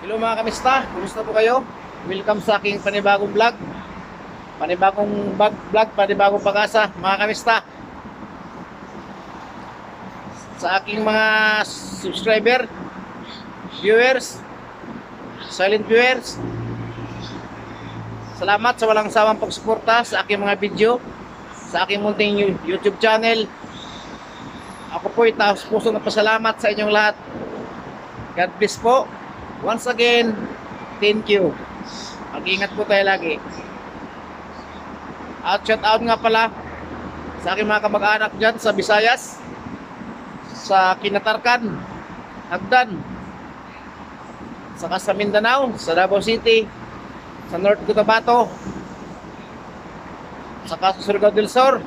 Hello mga kamista, kumusta po kayo? Welcome sa aking panibagong vlog. Panibagong pag-asa mga kamista. Sa aking mga subscriber, viewers, silent viewers, salamat sa walang sawang pagsuporta sa aking mga video, sa aking munting YouTube channel. Ako po taos puso na pasalamat sa inyong lahat. God bless po. Once again, thank you. Mag-ingat po tayo lagi. At shout out nga pala sa aking mga kamag-anak dyan sa Visayas, sa Kinatarkan, Hagdan, saka sa Mindanao, sa Davao City, sa North Cotabato, saka sa Surigao del Sur,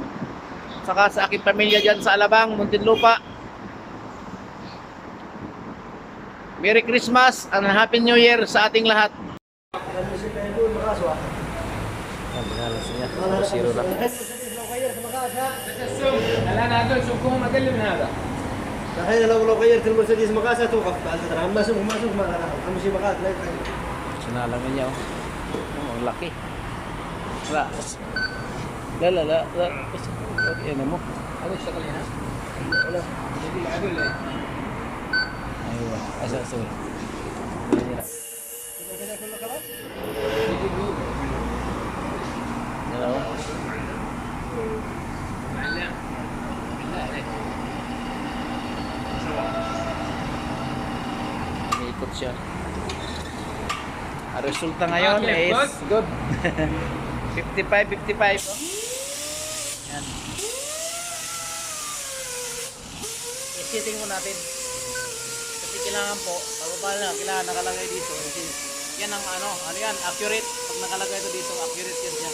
saka sa aking pamilya dyan sa Alabang, Muntinlupa. Merry Christmas and Happy New Year sa ating lahat. الحين لو غيرت المرسيدس مقاسها توقف بعد فترة اما سوق ما سوق ما لها اهم شيء مقاس لا يتغير. Sinalaman niya oh. Ang laki. La. Ano mo? Ano siya kanina? Wala. Hindi la adul eh. Aywa, asa sorry. كذا كله خلاص. Hello. Ikot siya. Ang resulta ngayon is good. 55. Yan. I-setting mo natin. Kasi kailangan po, pababa na, kailangan nakalagay dito. Kasi yan ang ano yan, accurate. Pag nakalagay ito dito, accurate yan siya.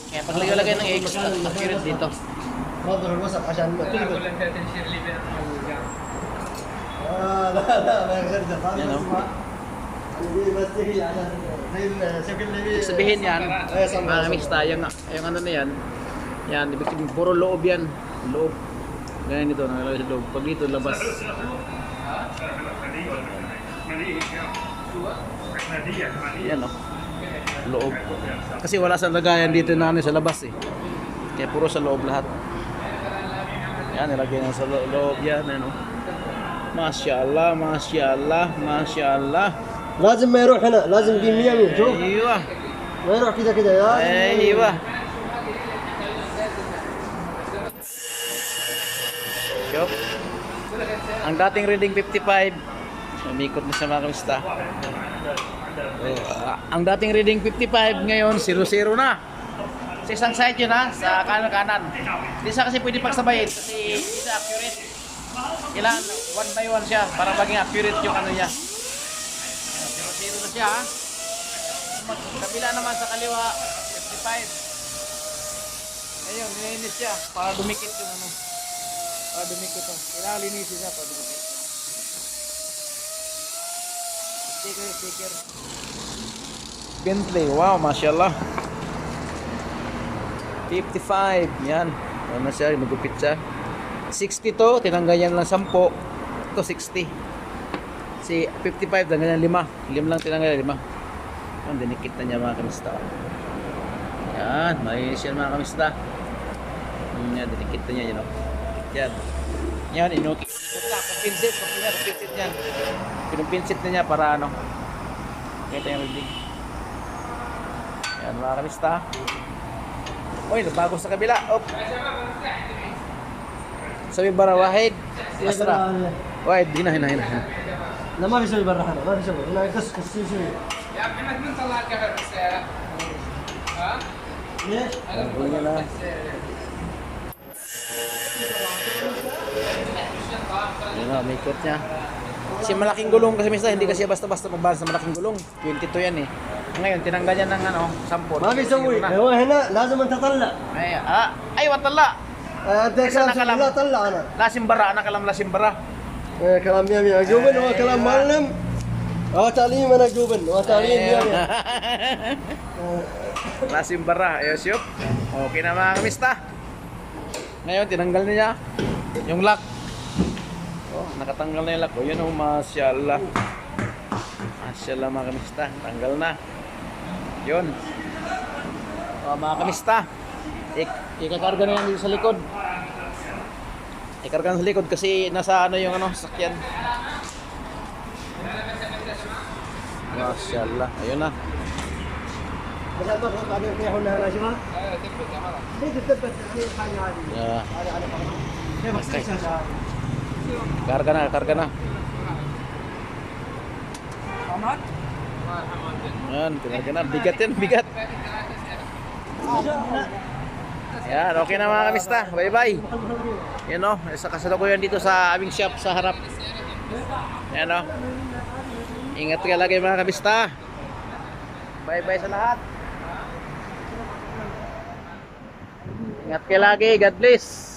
Kaya pag lagay ng X, accurate dito. نظر الوسط عشان ما تقدر. لا ما يغرد Yan, هذا oh. اسمه بس هي عشان زي الشكل اللي Ibig sabihin yan, mga mista, yung ano na yan, ibig sabihin, puro loob yan. Loob. Ganyan dito, nakalagay sa loob. Pag dito, labas. Yan o. Loob. Kasi wala sa lagayan dito na ano, sa labas eh. Kaya puro sa loob lahat. Yan, nilagay na sa loob yan. Ano. Masyaallah. لازم ما يروح هنا لازم في 100 شوف Aywa. ما يروح كذا يا Aywa. Shop. Ang dating reading 55, umikot na sa mga kamista. Ang dating reading 55 ngayon 0-0 na. Sa isang side yun ha, sa kanan. Hindi siya kasi pwede pagsabayin kasi hindi siya accurate. Kailangan one by one siya para maging accurate yung ano niya. 0-0 na siya ha. Kabila naman sa kaliwa 55. Ayun, nilinis siya para dumikit yung ano. Para dumikit to. Kailangan linisin siya para dumikit. Sticker. Bentley, wow, mashallah. 55, yan. Ano siya, nagupit siya. 60 to, tinanggal yan lang 10. Ito 60. Si 55, tinanggal yan 5. 5 lang tinanggal yan 5. Yan, dinikit na niya mga kamista. Yan, malinis yan mga kamista. Yan, dinikit na niya yun. Yan. Yan, inukit. Pinsit yan. Pinupinsit na niya para ano. Kita yung reading. Yan mga kamista. Uy, nabago sa kabila. Op. Sabi bara wahid. Asra. Wahid, hina. لا ما في شيء برا هنا ما في شيء هنا قص شوي يا محمد من طلع كفر بالسيارة؟ ها؟ ليش؟ Unya na. Yan na, may ikot niya. Kasi malaking gulong kasi minsan hindi kasi basta-basta pagbalas sa malaking gulong. 22 yan eh. Ngayon, tinanggal yan ng ano, 10. ما في يسوي هو هنا لازم انت تطلع Ay, watala. انت كلام لا طلع انا Lasimbara, anak alam lasimbara. كلام يا جوبن هو كلام معلم هو تعليم انا جوبن هو تعليم يا Lasimbara, ayos yun. Okay na mga kamista. Ngayon, tinanggal niya yung lock. Oh, nakatanggal na yung lock. Oh, yun oh, masyaallah. Mashallah mga kamista, tanggal na. Yun. Mga kamista, ikakarga na yan dito sa likod. Ikarga na sa likod kasi nasa ano yung ano, sakyan. Mashallah, ayun na. Bersama dengan ada yang honara semua. Ini tetap hanya ada. Yeah. Ada apa? Saya masih saya. Karga na. Ahmad? Yan, tinarga na. Bigat yan, bigat. Yan, okay na mga kamista. Bye-bye. Yan o, isa kasalukuyan dito sa aming shop sa harap. Yan o. Ingat ka lagi mga kamista. Bye-bye sa lahat. Ingat ka lagi. God bless.